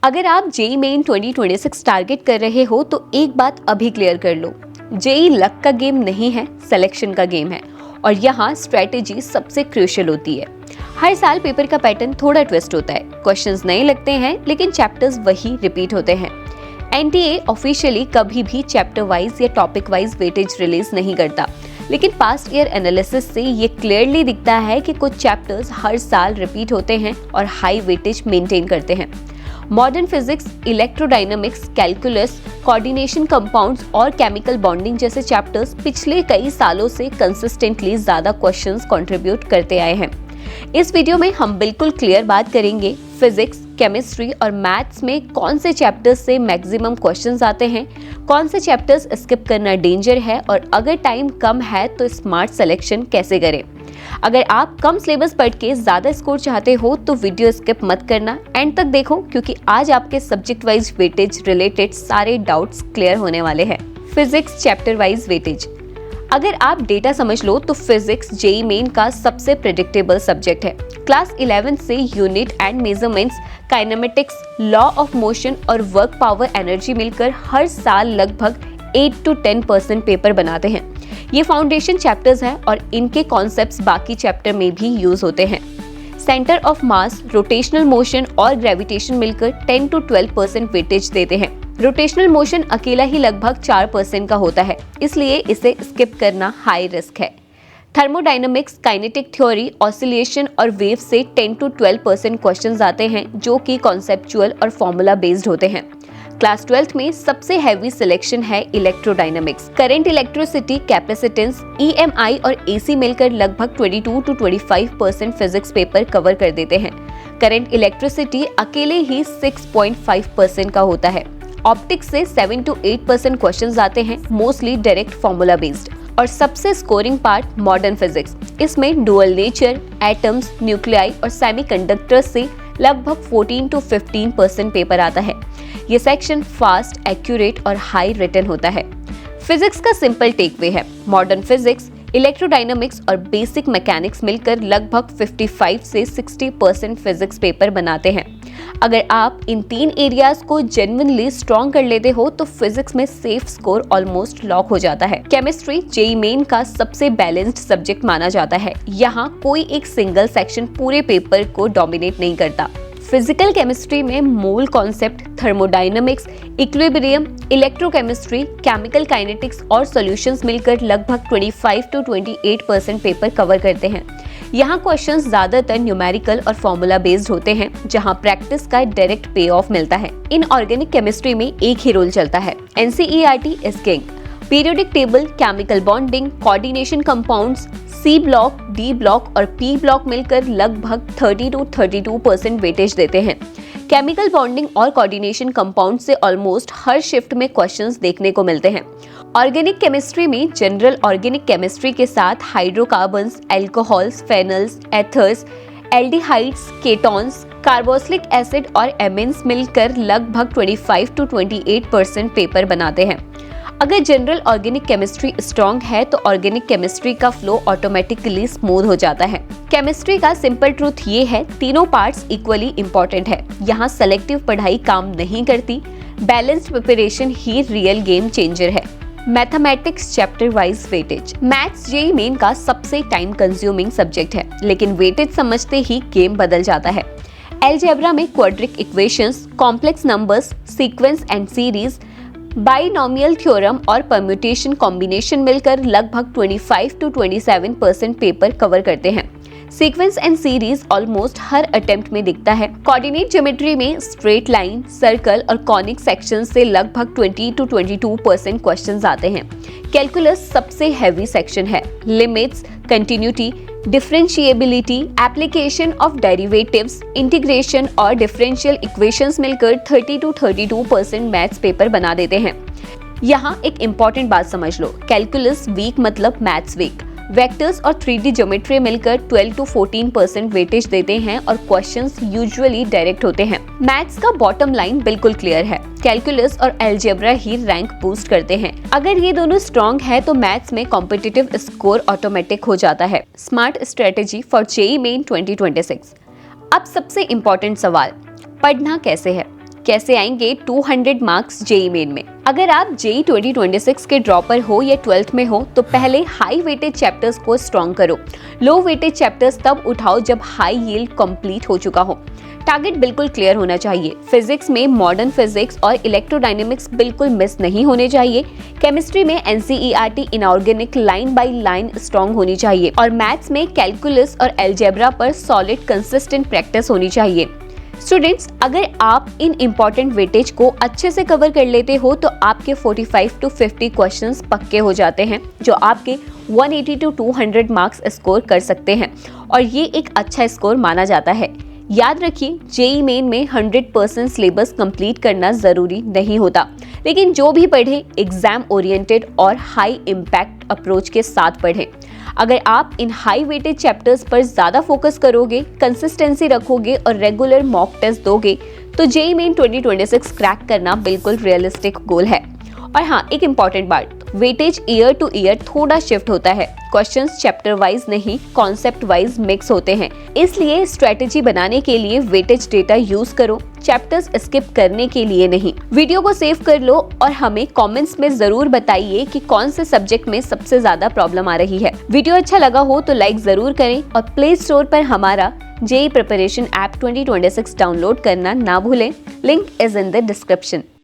अगर आप JEE main 2026 target कर रहे हो तो एक बात अभी क्लियर कर लो, जेई लक का गेम नहीं है, सिलेक्शन का गेम है और यहाँ स्ट्रेटेजी सबसे क्रूशियल होती है। हर साल पेपर का पैटर्न थोड़ा ट्विस्ट होता है, क्वेश्चंस नए लगते हैं लेकिन चैप्टर्स वही रिपीट होते हैं। एनटीए ऑफिशियली कभी भी चैप्टर वाइज या टॉपिक वाइज वेटेज रिलीज नहीं करता, लेकिन पास्ट ईयर एनालिसिस से ये क्लियरली दिखता है कि कुछ चैप्टर्स हर साल रिपीट होते हैं और हाई वेटेज मेंटेन करते हैं। Modern physics, electrodynamics, calculus, coordination compounds और केमिकल बॉन्डिंग जैसे चैप्टर्स पिछले कई सालों से कंसिस्टेंटली ज्यादा क्वेश्चंस कंट्रीब्यूट करते आए हैं। इस वीडियो में हम बिल्कुल क्लियर बात करेंगे फिजिक्स, केमिस्ट्री और मैथ्स में कौन से चैप्टर्स से मैक्सिमम क्वेश्चंस आते हैं, कौन से चैप्टर्स स्किप करना डेंजर है और अगर टाइम कम है तो स्मार्ट सिलेक्शन कैसे करें। अगर आप कम सिलेबस पढ़ के ज्यादा स्कोर चाहते हो तो वीडियो स्किप मत करना, एंड तक देखो क्योंकि आज आपके सब्जेक्ट वाइज वेटेज रिलेटेड सारे डाउट्स क्लियर होने वाले हैं। Physics chapter wise weightage. अगर आप डेटा समझ लो तो फिजिक्स जेई मेन का सबसे प्रेडिक्टेबल सब्जेक्ट है। क्लास 11 से unit and measurements, kinematics, law of motion और वर्क पावर एनर्जी मिलकर हर साल लगभग 8 to 10% पेपर बनाते हैं। ये फाउंडेशन चैप्टर्स हैं और इनके कॉन्सेप्ट्स बाकी चैप्टर में भी यूज होते हैं। Centre of mass, rotational motion और ग्रेविटेशन मिलकर 10 to 12% वेटेज देते हैं। रोटेशनल मोशन अकेला ही लगभग 4% का होता है, इसलिए इसे स्किप करना हाई रिस्क है। थर्मोडायनामिक्स, काइनेटिक थ्योरी, ऑसिलेशन और वेव से 10 to 12% क्वेश्चंस आते हैं जो कि कॉन्सेप्चुअल और फॉर्मूला बेस्ड होते हैं। क्लास 12th में सबसे हैवी सिलेक्शन है electrodynamics. Current, electricity, capacitance, EMI और एसी मिलकर लगभग 22 to 25% फिजिक्स पेपर कवर कर देते हैं। करंट इलेक्ट्रिसिटी अकेले ही 6.5% का होता है। ऑप्टिक्स से 7 to 8% क्वेश्चंस आते हैं, मोस्टली डायरेक्ट फॉर्मूला बेस्ड। और सबसे स्कोरिंग पार्ट मॉडर्न फिजिक्स। इसमें डुअल नेचर, एटम्स, न्यूक्लियाई और सेमीकंडक्टर्स से लगभग 14 to 15% पेपर आता है। ये सेक्शन फास्ट, एक्यूरेट और हाई रिटन होता है। फिजिक्स का सिंपल टेकवे है, मॉडर्न फिजिक्स, इलेक्ट्रोडायनामिक्स और बेसिक मैकेनिक्स मिलकर लगभग 55 से 60% फिजिक्स पेपर बनाते हैं। अगर आप इन 3 एरियाज को जेन्युइनली स्ट्रॉन्ग कर लेते हो तो फिजिक्स में सेफ स्कोर ऑलमोस्ट लॉक हो जाता है। केमिस्ट्री जेईई मेन का सबसे बैलेंस्ड सब्जेक्ट माना जाता है। यहाँ कोई एक सिंगल सेक्शन पूरे पेपर को डोमिनेट नहीं करता। फिजिकल केमिस्ट्री में मूल concept, thermodynamics, equilibrium, electrochemistry, chemical kinetics और सॉल्यूशंस मिलकर लगभग 25 to 28% पेपर कवर करते हैं। यहाँ क्वेश्चंस ज्यादातर न्यूमेरिकल और फॉर्मूला बेस्ड होते हैं, जहाँ प्रैक्टिस का डायरेक्ट पे ऑफ मिलता है। इनऑर्गेनिक केमिस्ट्री में एक ही रूल चलता है, NCERT is king. Periodic table, chemical bonding, coordination compounds, S block, D block और पी ब्लॉक मिलकर लगभग 30 to 32% वेटेज देते हैं। केमिकल बॉन्डिंग और कोऑर्डिनेशन कंपाउंड से ऑलमोस्ट हर शिफ्ट में क्वेश्चंस देखने को मिलते हैं। ऑर्गेनिक केमिस्ट्री में जनरल ऑर्गेनिक केमिस्ट्री के साथ hydrocarbons, alcohols, phenols, ethers, aldehydes, ketones, carboxylic acid और एमिन्स मिलकर लगभग 25 to 28% पेपर बनाते हैं। अगर जनरल ऑर्गेनिक केमिस्ट्री स्ट्रॉन्ग है तो ऑर्गेनिक केमिस्ट्री का फ्लो ऑटोमेटिकली स्मूथ हो जाता है। केमिस्ट्री का सिंपल ट्रूथ ये है, तीनों पार्ट्स इक्वली इंपॉर्टेंट है। यहाँ सेलेक्टिव पढ़ाई काम नहीं करती, बैलेंस्ड प्रिपरेशन ही रियल गेम चेंजर है। Mathematics chapter wise weightage. Maths JEE main का सबसे टाइम कंज्यूमिंग सब्जेक्ट है, लेकिन वेटेज समझते ही गेम बदल जाता है। अलजेब्रा में quadric equations, complex numbers, sequence and series, binomial theorem और परम्यूटेशन कॉम्बिनेशन मिलकर लगभग 25 to 27% पेपर कवर करते हैं। Sequence and series almost her attempt में दिखता है। कोऑर्डिनेट ज्योमेट्री में स्ट्रेट लाइन, सर्कल और कॉनिक सेक्शन से लगभग 20 to 22% क्वेश्चंस आते हैं। कैलकुलस सबसे हैवी सेक्शन है। Limits, continuity, differentiability, application of derivatives, integration और डिफरेंशियल इक्वेशंस मिलकर 30 to 32% मैथ्स पेपर बना देते हैं। यहाँ एक इम्पॉर्टेंट बात समझ लो, कैलकुलस वीक मतलब मैथ्स वीक। वेक्टर्स और 3D ज्योमेट्री मिलकर 12 to 14% वेटेज देते हैं और क्वेश्चंस यूजुअली डायरेक्ट होते हैं। मैथ्स का बॉटम लाइन बिल्कुल क्लियर है, कैलकुलस और अलजेब्रा ही रैंक बूस्ट करते हैं। अगर ये दोनों स्ट्रॉन्ग है तो मैथ्स में कॉम्पिटिटिव स्कोर ऑटोमेटिक हो जाता है। Smart strategy for JEE main 2026। अब सबसे इम्पोर्टेंट सवाल, पढ़ना कैसे है? कैसे आएंगे 200 मार्क्स जेई मेन में। अगर आप जेई 2026 के ड्रॉपर हो या 12th में हो तो पहले हाई वेटेड चैप्टर्स को स्ट्रॉन्ग करो। लो वेटेड चैप्टर्स तब उठाओ जब हाई यील्ड कंप्लीट हो चुका हो। टारगेट बिल्कुल क्लियर होना चाहिए। फिजिक्स में मॉडर्न फिजिक्स और इलेक्ट्रोडायनेमिक्स बिल्कुल मिस नहीं होने चाहिए। केमिस्ट्री में NCERT inorganic line by line strong होनी चाहिए और मैथ्स में कैलकुलस और अलजेब्रा पर सॉलिड कंसिस्टेंट प्रैक्टिस होनी चाहिए। स्टूडेंट्स, अगर आप इन इम्पोर्टेंट वेटेज को अच्छे से कवर कर लेते हो तो आपके 45 to 50 क्वेश्चंस पक्के हो जाते हैं जो आपके 180 to 200 मार्क्स स्कोर कर सकते हैं और ये एक अच्छा स्कोर माना जाता है। याद रखिए, जेई मेन में 100% सिलेबस कंप्लीट करना जरूरी नहीं होता, लेकिन जो भी पढ़े एग्जाम ओरिएंटेड और हाई इम्पैक्ट अप्रोच के साथ पढ़ें। अगर आप इन हाई वेटेड चैप्टर्स पर ज़्यादा फोकस करोगे, कंसिस्टेंसी रखोगे और रेगुलर मॉक टेस्ट दोगे तो जेई मेन 2026 क्रैक करना बिल्कुल रियलिस्टिक गोल है। और हाँ, एक इम्पॉर्टेंट बात, वेटेज ईयर टू ईयर थोड़ा शिफ्ट होता है। क्वेश्चंस चैप्टर वाइज नहीं, कॉन्सेप्ट वाइज मिक्स होते हैं, इसलिए स्ट्रेटेजी बनाने के लिए वेटेज डेटा यूज करो, चैप्टर्स स्किप करने के लिए नहीं। वीडियो को सेव कर लो और हमें कमेंट्स में जरूर बताइए कि कौन से सब्जेक्ट में सबसे ज्यादा प्रॉब्लम आ रही है। वीडियो अच्छा लगा हो तो लाइक जरूर करें और प्ले स्टोर पर हमारा जेई प्रिपरेशन ऐप 2026 डाउनलोड करना ना भूलें। Link is in the description.